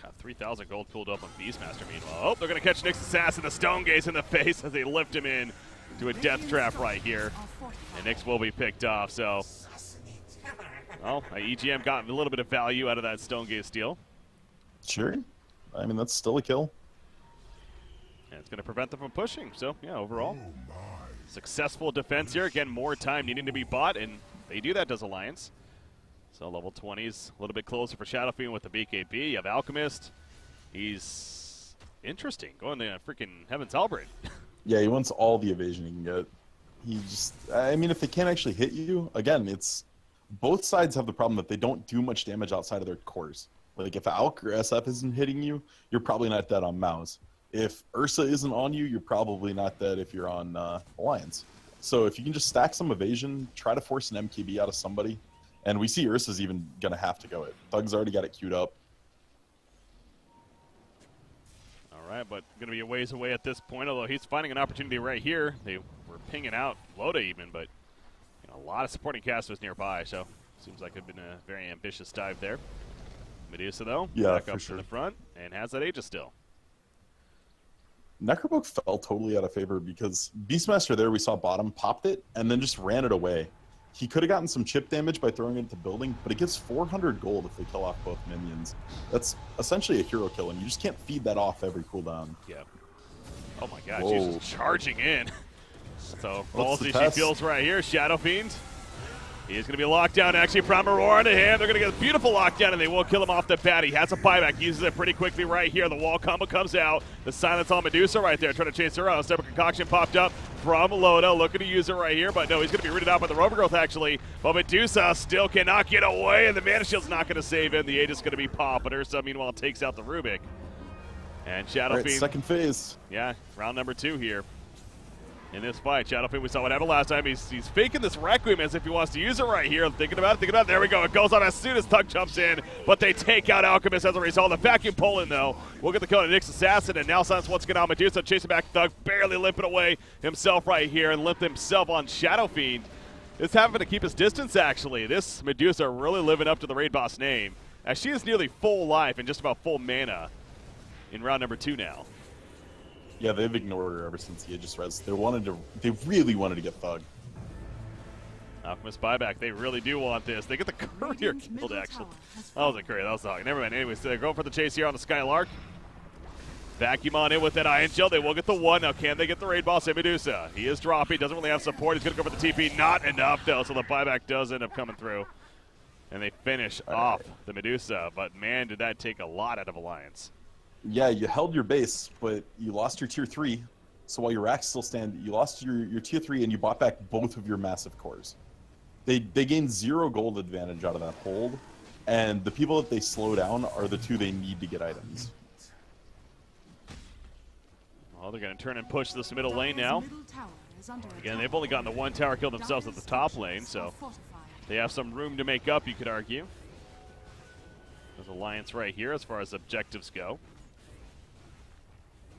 S1: Got 3,000 gold pulled up on Beastmaster meanwhile. Oh, they're going to catch Nyx Assassin, the Stone Gaze in the face as they lift him in to a death trap right here. And Nyx will be picked off, so... Well, EGM got a little bit of value out of that Stone Gaze steal.
S2: Sure. I mean, that's still a kill.
S1: And it's going to prevent them from pushing, so yeah, overall. Successful defense here. Again, more time needing to be bought, and they do that, does Alliance. So level 20's a little bit closer for Shadow Fiend with the BKB. You have Alchemist. He's interesting, going to freaking Heaven's Halberd.
S2: Yeah, he wants all the evasion he can get. He just, I mean, if they can't actually hit you, again, it's, both sides have the problem that they don't do much damage outside of their cores. Like, if Alk or SF isn't hitting you, you're probably not dead on mouz. If Ursa isn't on you, you're probably not dead if you're on Alliance. So if you can just stack some evasion, try to force an MKB out of somebody, and we see Ursa's even going to have to go it. Doug's already got it queued up.
S1: All right, but going to be a ways away at this point, although he's finding an opportunity right here. They were pinging out Loda even, but you know, a lot of supporting casters nearby, so seems like it's been a very ambitious dive there. Medusa, though,
S2: Yeah,
S1: back
S2: for
S1: up
S2: sure.
S1: in the front, and has that Aegis still.
S2: Necrobook fell totally out of favor because Beastmaster there, we saw bottom, popped it, and then just ran it away. He could have gotten some chip damage by throwing it into building, but it gives 400 gold if they kill off both minions. That's essentially a hero kill, and you just can't feed that off every cooldown.
S1: Yeah. Oh my god,
S2: Whoa.
S1: she's just charging in. So
S2: What's the
S1: ballsy she
S2: test?
S1: feels right here. Shadow Fiend. He's going to be locked down. Actually, Primal Roar into him. They're going to get a beautiful lockdown, and they will kill him off the bat. He has a buyback. Uses it pretty quickly right here. The wall combo comes out. The silence on Medusa right there. Trying to chase her out. Step concoction popped up from Loda. Looking to use it right here, but no, he's going to be rooted out by the Rover Growth, actually. But Medusa still cannot get away, and the Mana Shield's not going to save him. The Aegis is going to be popped, but Ursa, meanwhile, takes out the Rubik. And Shadow
S2: All right,
S1: Fiend.
S2: second phase.
S1: Yeah, round number 2 here. in this fight. Shadowfiend, we saw what happened last time. He's faking this Requiem as if he wants to use it right here. Thinking about it. There we go. It goes on as soon as Thug jumps in, but they take out Alchemist as a result. The vacuum pull in, though. We'll get the kill on Nyx Assassin, and now Silence once again on Medusa, chasing back Thug, barely limping away himself right here, and limped himself on Shadowfiend. It's having to keep his distance, actually. This Medusa really living up to the raid boss name, as she is nearly full life and just about full mana in round number 2 now.
S2: Yeah, they've ignored her ever since he had just res. They really wanted to get Thug.
S1: Alchemist buyback. They really do want this. They get the courier killed, actually. That wasn't courier. That was the Hog. Never mind. Anyways, they're going for the chase here on the Skylark. Vacuum on in with that Iron Shell. They will get the 1. Now, can they get the raid boss in Medusa? He is dropping. Doesn't really have support. He's going to go for the TP. Not enough, though, so the buyback does end up coming through. And they finish off the Medusa. But, man, did that take a lot out of Alliance.
S2: Yeah, you held your base, but you lost your tier 3. So while your racks still stand, you lost your tier 3 and you bought back both of your massive cores. They gained 0 gold advantage out of that hold, and the people that they slow down are the 2 they need to get items.
S1: Well, they're going to turn and push this middle lane now. Again, they've only gotten the 1 tower kill themselves at the top lane, so they have some room to make up, you could argue. There's Alliance right here as far as objectives go.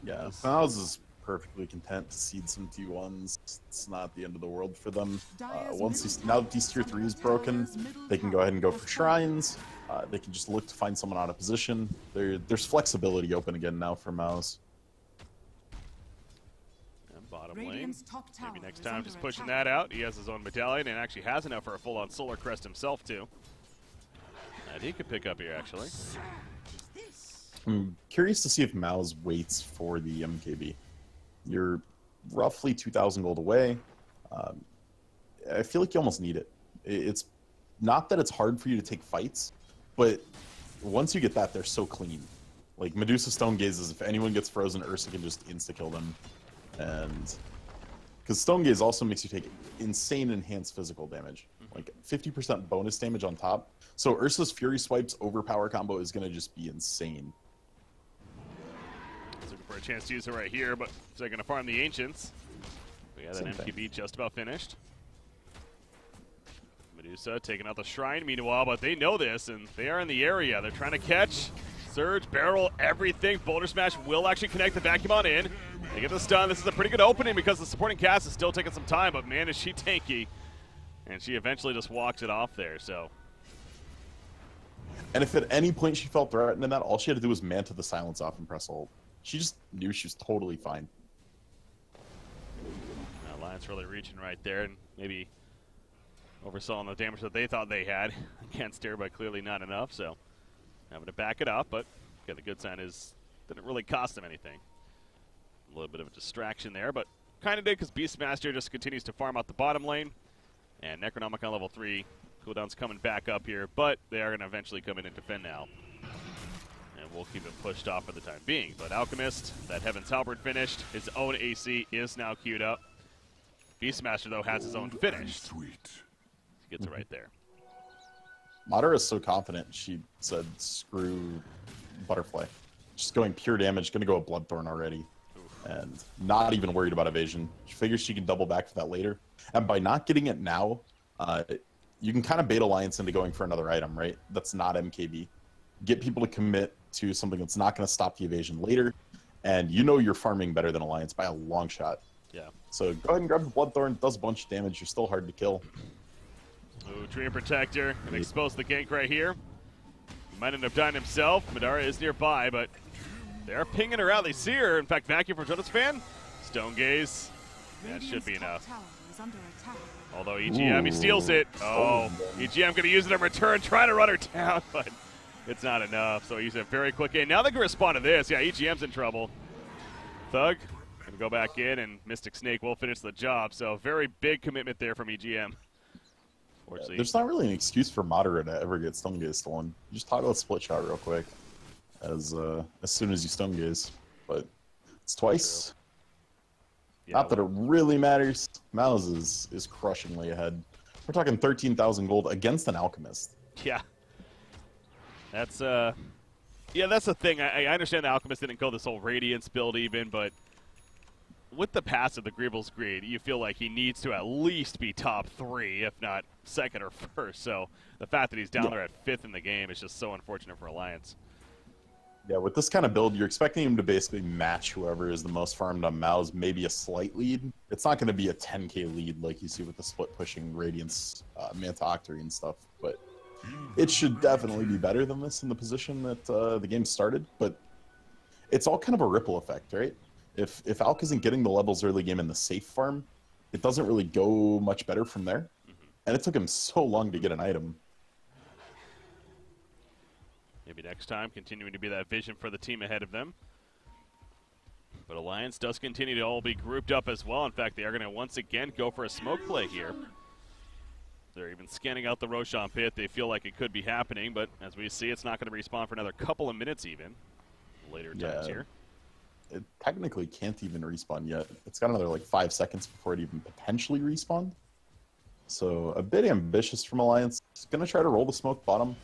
S2: Yeah, Mouz is perfectly content to seed some T1s. It's not the end of the world for them. Now that these tier 3 is broken, they can go ahead and go for shrines. They can just look to find someone out of position. There's flexibility open again now for Mouz.
S1: And bottom lane. Maybe next time just pushing that out. He has his own medallion and actually has enough for a full-on Solar Crest himself, too. That he could pick up here, actually.
S2: I'm curious to see if Mouz waits for the MKB. You're roughly 2,000 gold away. I feel like you almost need it. It's not that it's hard for you to take fights, but once you get that, they're so clean. Like, Medusa Stone Gazes, if anyone gets frozen, Ursa can just insta-kill them. And because Stone Gaze also makes you take insane enhanced physical damage. Like 50% bonus damage on top. So Ursa's Fury Swipes overpower combo is going to just be insane.
S1: Looking for a chance to use it right here, but they're going to farm the Ancients. We got that MQB just about finished. Medusa taking out the Shrine meanwhile, but they know this, and they are in the area. They're trying to catch, surge, barrel, everything. Boulder Smash will actually connect the vacuum on in. They get the stun. This is a pretty good opening because the supporting cast is still taking some time, but man, is she tanky. And she eventually just walks it off there, so.
S2: And if at any point she felt threatened in that, all she had to do was Manta the silence off and press hold. She just knew she was totally fine.
S1: Alliance really reaching right there and maybe overselling the damage that they thought they had against her, but clearly not enough, so having to back it up, but okay, the good sign is that it really cost them anything. A little bit of a distraction there, but kind of did because Beastmaster just continues to farm out the bottom lane, and Necronomicon level 3 cooldown's coming back up here, but they are going to eventually come in and defend now. And we'll keep it pushed off for the time being. But Alchemist, that Heaven's Halberd finished. His own AC is now queued up. Beastmaster, though, has his own finished. He gets it right there.
S2: Madara is so confident, she said, screw Butterfly. Just going pure damage, going to go a Bloodthorn already. Oof. And not even worried about evasion. She figures she can double back for that later. And by not getting it now, you can kind of bait Alliance into going for another item, right? That's not MKB. Get people to commit to something that's not going to stop the evasion later, and you know you're farming better than Alliance by a long shot.
S1: Yeah. So
S2: go ahead and grab the Bloodthorn. It does a bunch of damage. You're still hard to kill.
S1: Ooh, Dream Protector and expose the gank right here. He might end up dying himself. Madara is nearby, but they're pinging her out. They see her. In fact, Vacuum for Jonas fan. Stone Gaze. That should be enough. Although EGM, he steals it. Oh, EGM going to use it in return, trying to run her down, but it's not enough. So he used a very quick in. Now they can respond to this. Yeah, EGM's in trouble. Thug going to go back in, and Mystic Snake will finish the job. So very big commitment there from EGM.
S2: Yeah, there's not really an excuse for Madara to ever get Stone Gaze stolen. You just talk about Split Shot real quick as soon as you Stone Gaze. But it's twice. Yeah, not that it really matters. Mouz is crushingly ahead. We're talking 13,000 gold against an Alchemist.
S1: Yeah. That's that's the thing. I understand the Alchemist didn't go this whole Radiance build even, but with the pass of the Greebles Greed, you feel like he needs to at least be top 3, if not second or first. So the fact that he's down there at 5th in the game is just so unfortunate for Alliance.
S2: Yeah, with this kind of build, you're expecting him to basically match whoever is the most farmed on mouz, maybe a slight lead. It's not going to be a 10k lead like you see with the split pushing Radiance, Manta Octary and stuff, but it should definitely be better than this in the position that the game started. But it's all kind of a ripple effect, right? If Alk isn't getting the levels early game in the safe farm, it doesn't really go much better from there. And it took him so long to get an item.
S1: Maybe next time, continuing to be that vision for the team ahead of them. But Alliance does continue to all be grouped up as well. In fact, they are going to once again go for a smoke play here. They're even scanning out the Roshan pit. They feel like it could be happening, but as we see, it's not going to respawn for another couple of minutes even. Later times here.
S2: It technically can't even respawn yet. It's got another like 5 seconds before it even potentially respawned. So a bit ambitious from Alliance. It's going to try to roll the smoke bottom.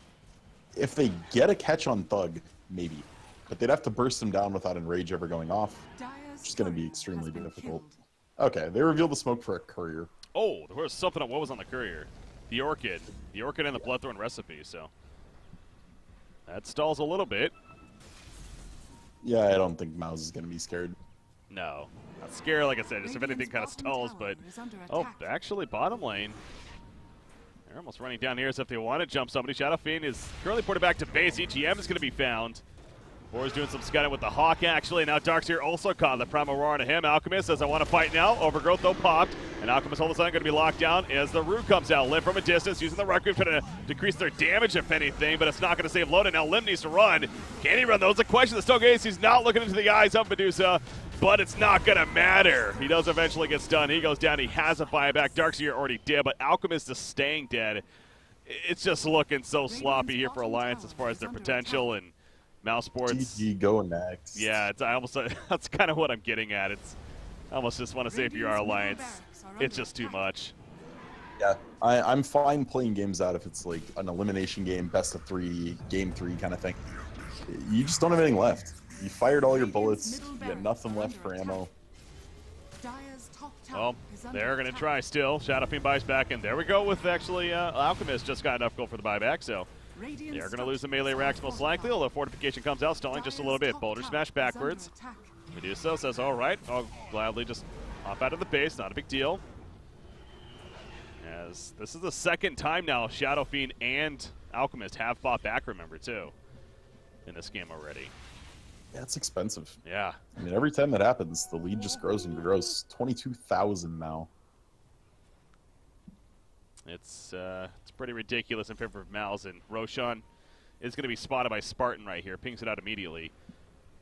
S2: If they get a catch on Thug, maybe. But they'd have to burst him down without Enrage ever going off. Which is going to be extremely difficult. Okay, they revealed the smoke for a courier.
S1: Oh, there was something. What was on the courier? The Orchid. The Orchid and the Bloodthorn recipe, so. That stalls a little bit.
S2: Yeah, I don't think mouz is going to be scared.
S1: No. Not scared, like I said. Just if anything kind of stalls, but. Oh, actually, bottom lane. They're almost running down here as if they want to jump somebody. Shadow Fiend is currently ported back to base. EGM is going to be found. Boar's doing some scouting with the Hawk, actually. Now Darkseer also caught the Primal Roar onto him. Alchemist says, I want to fight now. Overgrowth, though, popped. And Alchemist all of a sudden going to be locked down as the Root comes out. Lim from a distance, using the Requiem trying to decrease their damage, if anything, but it's not going to save Loda. Now Lim needs to run. Can he run, though? It's a question. The Stogaze, he's not looking into the eyes of Medusa, but it's not going to matter. He does eventually get stunned. He goes down. He has a buyback. Darkseer already did, but Alchemist is staying dead. It's just looking so sloppy here for Alliance as far as their potential, and mouz Sports.
S2: GG, go next.
S1: Yeah, it's almost that's kind of what I'm getting at. It's I almost just want to say if you are Alliance, it's just too much.
S2: Yeah, I'm fine playing games out if it's like an elimination game, best of 3, game 3 kind of thing. You just don't have anything left. You fired all your bullets. You got nothing left for ammo.
S1: Well, they're going to try still. Shadow Fiend buys back, and there we go with actually Alchemist just got enough gold for the buyback, so they're going to lose the melee racks most likely, although Fortification comes out, stalling just a little bit. Boulder Smash backwards. Medusa says, all right, I'll gladly just hop out of the base, not a big deal. As this is the second time now Shadow Fiend and Alchemist have bought back, remember, too, in this game already.
S2: Yeah, it's expensive.
S1: Yeah.
S2: I mean, every time that happens, the lead just grows and grows. 22,000 now.
S1: It's pretty ridiculous in favor of mouz, and Roshan is going to be spotted by Spartan right here. Pings it out immediately.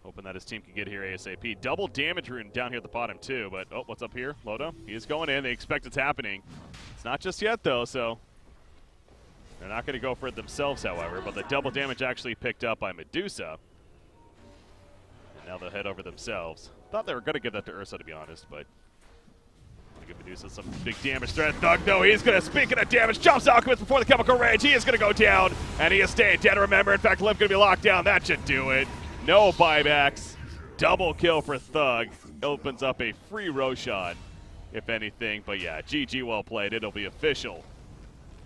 S1: Hoping that his team can get here ASAP. Double damage rune down here at the bottom, too. But, oh, what's up here? Loda, he is going in. They expect it's happening. It's not just yet, though, so they're not going to go for it themselves, however. But the double damage actually picked up by Medusa. Now they'll head over themselves. Thought they were going to give that to Ursa, to be honest, but give Medusa some big damage threat. Thug, though, he's going to, speaking of damage, jumps Alchemist before the Chemical Rage. He is going to go down, and he is staying dead, remember. In fact, Lim's going to be locked down. That should do it. No buybacks. Double kill for Thug. Opens up a free Roshan, if anything. But yeah, GG, well played. It'll be official.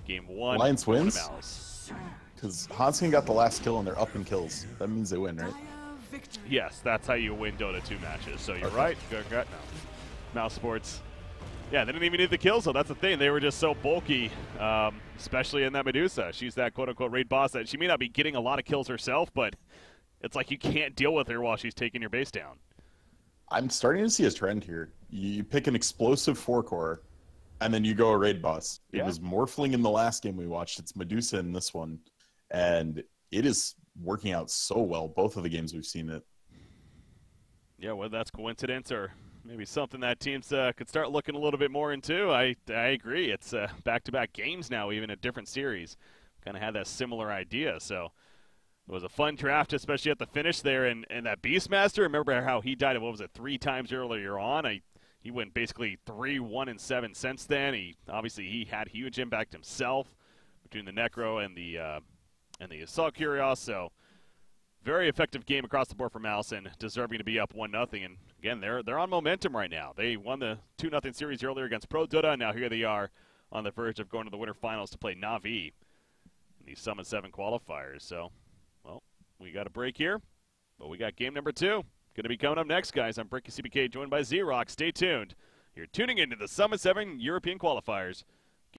S1: Game 1.
S2: Alliance wins? Because Hanskin got the last kill, and they're up in kills. That means they win, right?
S1: Yes, that's how you win Dota 2 matches. So you're right. No. mouz Sports. Yeah, they didn't even need the kills, though. That's the thing. They were just so bulky, especially in that Medusa. She's that quote-unquote raid boss that she may not be getting a lot of kills herself, but it's like you can't deal with her while she's taking your base down.
S2: I'm starting to see a trend here. You pick an explosive 4-core, and then you go a raid boss.
S1: Yeah.
S2: It was Morphling in the last game we watched. It's Medusa in this one. And it is working out so well, both of the games we've seen it.
S1: Yeah, whether that's coincidence or maybe something that teams could start looking a little bit more into, I agree. It's back-to-back games now, even a different series. Kind of had that similar idea, so it was a fun draft, especially at the finish there. And that Beastmaster, remember how he died, what was it, 3 times earlier on? He went basically 3, 1, and 7 since then. Obviously he had huge impact himself between the Necro and the Assault Curios, so Very effective game across the board for Mouse and deserving to be up 1-0. And again, they're on momentum right now. They won the 2-0 series earlier against Pro Dota, and now here they are on the verge of going to the winter finals to play Na'Vi in the Summit 7 qualifiers. So, well, we got a break here, but we got game number 2. Going to be coming up next, guys. I'm Bricky CBK, joined by Z-Rock. Stay tuned. You're tuning into the Summit 7 European qualifiers